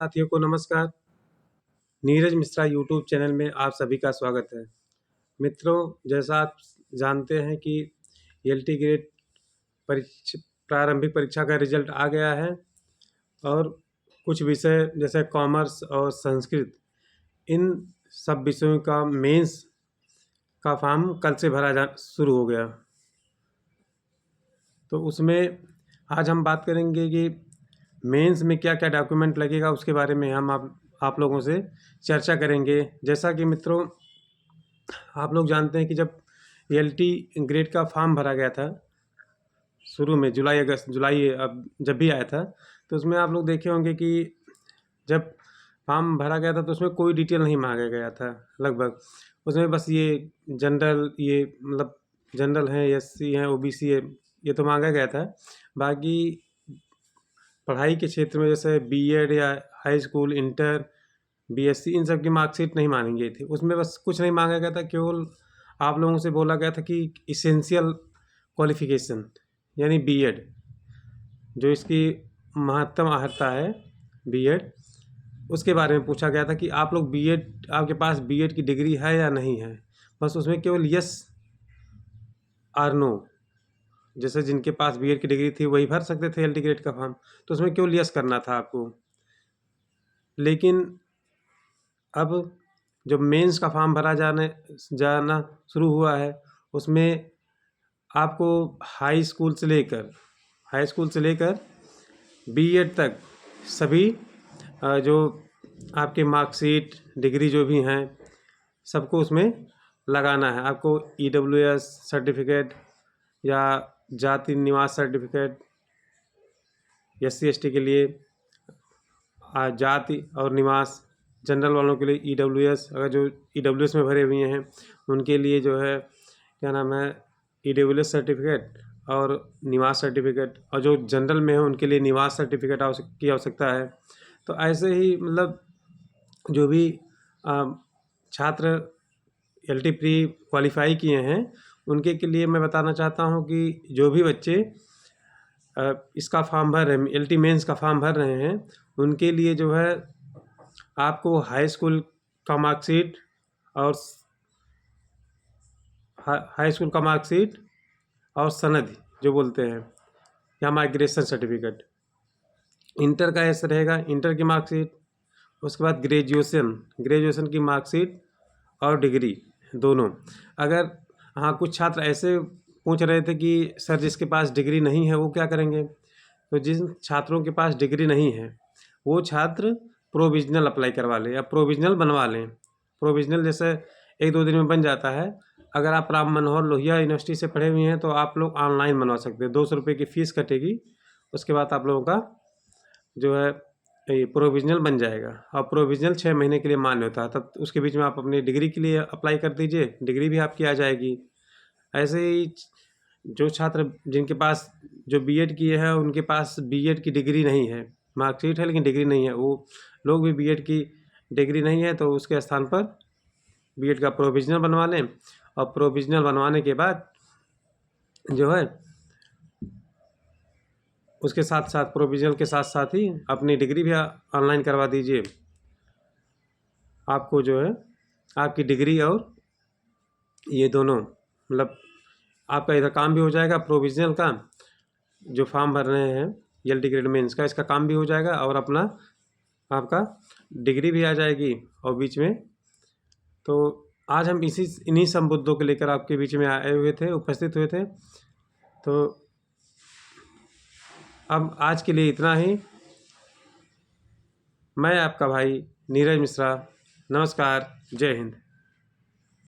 साथियों को नमस्कार। नीरज मिश्रा यूट्यूब चैनल में आप सभी का स्वागत है। मित्रों, जैसा आप जानते हैं कि एलटी ग्रेड प्रारंभिक परीक्षा का रिजल्ट आ गया है और कुछ विषय जैसे कॉमर्स और संस्कृत, इन सब विषयों का मेंस का फॉर्म कल से भरा जा शुरू हो गया। तो उसमें आज हम बात करेंगे कि मेंस में क्या क्या डॉक्यूमेंट लगेगा, उसके बारे में हम आप लोगों से चर्चा करेंगे। जैसा कि मित्रों, आप लोग जानते हैं कि जब एलटी ग्रेड का फॉर्म भरा गया था शुरू में जुलाई अब जब भी आया था, तो उसमें आप लोग देखे होंगे कि जब फॉर्म भरा गया था तो उसमें कोई डिटेल नहीं मांगा गया था। लगभग उसमें बस ये जनरल हैं, एससी हैं, ओबीसी है, ये तो मांगा गया था। बाकी पढ़ाई के क्षेत्र में जैसे बीएड या हाई स्कूल, इंटर, बीएससी, इन सब की मार्कशीट नहीं मांगी गई थी। उसमें बस कुछ नहीं मांगा गया था, केवल आप लोगों से बोला गया था कि इसेंशियल क्वालिफिकेशन यानी बीएड, जो इसकी महत्तम अर्हता है बीएड, उसके बारे में पूछा गया था कि आप लोग बीएड, आपके पास बीएड की डिग्री है या नहीं है। बस उसमें केवल यस और नो, जैसे जिनके पास बीएड की डिग्री थी वही भर सकते थे एलटी ग्रेड का फॉर्म, तो उसमें केवल यस करना था आपको। लेकिन अब जब मेंस का फॉर्म भरा जाना शुरू हुआ है, उसमें आपको हाई स्कूल से लेकर बीएड तक सभी जो आपके मार्कशीट, डिग्री जो भी हैं, सबको उसमें लगाना है। आपको ईडब्ल्यूएस सर्टिफिकेट या जाति निवास सर्टिफिकेट, एससी एसटी के लिए जाति और निवास, जनरल वालों के लिए ईडब्ल्यूएस, अगर जो ईडब्ल्यूएस में भरे हुए हैं उनके लिए जो है क्या नाम है, ईडब्ल्यूएस सर्टिफिकेट और निवास सर्टिफिकेट, और जो जनरल में है उनके लिए निवास सर्टिफिकेट की आवश्यकता है। तो ऐसे ही जो भी छात्र एलटी प्री क्वालिफाई किए हैं उनके के लिए मैं बताना चाहता हूं कि जो भी बच्चे इसका फॉर्म भर रहे हैं, एलटी मेंस का फॉर्म भर रहे हैं, उनके लिए जो है आपको हाई स्कूल का मार्कशीट और सनद जो बोलते हैं, या माइग्रेशन सर्टिफिकेट। इंटर का ऐसा रहेगा, इंटर की मार्कशीट, उसके बाद ग्रेजुएशन की मार्कशीट और डिग्री दोनों। अगर कुछ छात्र ऐसे पूछ रहे थे कि सर जिसके पास डिग्री नहीं है वो क्या करेंगे, तो जिन छात्रों के पास डिग्री नहीं है वो छात्र प्रोविजनल अप्लाई करवा लें या प्रोविजनल बनवा लें। प्रोविजनल जैसे 1-2 दिन में बन जाता है। अगर आप राम मनोहर लोहिया यूनिवर्सिटी से पढ़े हुए हैं तो आप लोग ऑनलाइन बनवा सकते हैं, 200 रुपये की फ़ीस कटेगी, उसके बाद आप लोगों का जो है ये प्रोविजनल बन जाएगा। और प्रोविजनल 6 महीने के लिए मान्य होता है, तब उसके बीच में आप अपनी डिग्री के लिए अप्लाई कर दीजिए, डिग्री भी आपकी आ जाएगी। ऐसे ही जो छात्र जिनके पास जो बीएड किए हैं उनके पास बीएड की डिग्री नहीं है, मार्कशीट है लेकिन डिग्री नहीं है, वो लोग भी बीएड की डिग्री नहीं है तो उसके स्थान पर बीएड का प्रोविजनल बनवा लें। और प्रोविजनल बनवाने के बाद जो है उसके साथ साथ, प्रोविजनल के साथ साथ ही अपनी डिग्री भी ऑनलाइन करवा दीजिए। आपको जो है आपकी डिग्री और ये दोनों आपका इधर काम भी हो जाएगा, प्रोविजनल का जो फॉर्म भर रहे हैं एलटी ग्रेड मेंस का, इसका काम भी हो जाएगा और अपना आपका डिग्री भी आ जाएगी। और बीच में तो आज हम इन्हीं सब मुद्दों को लेकर आपके बीच में उपस्थित हुए थे। तो अब आज के लिए इतना ही। मैं आपका भाई नीरज मिश्रा, नमस्कार, जय हिंद।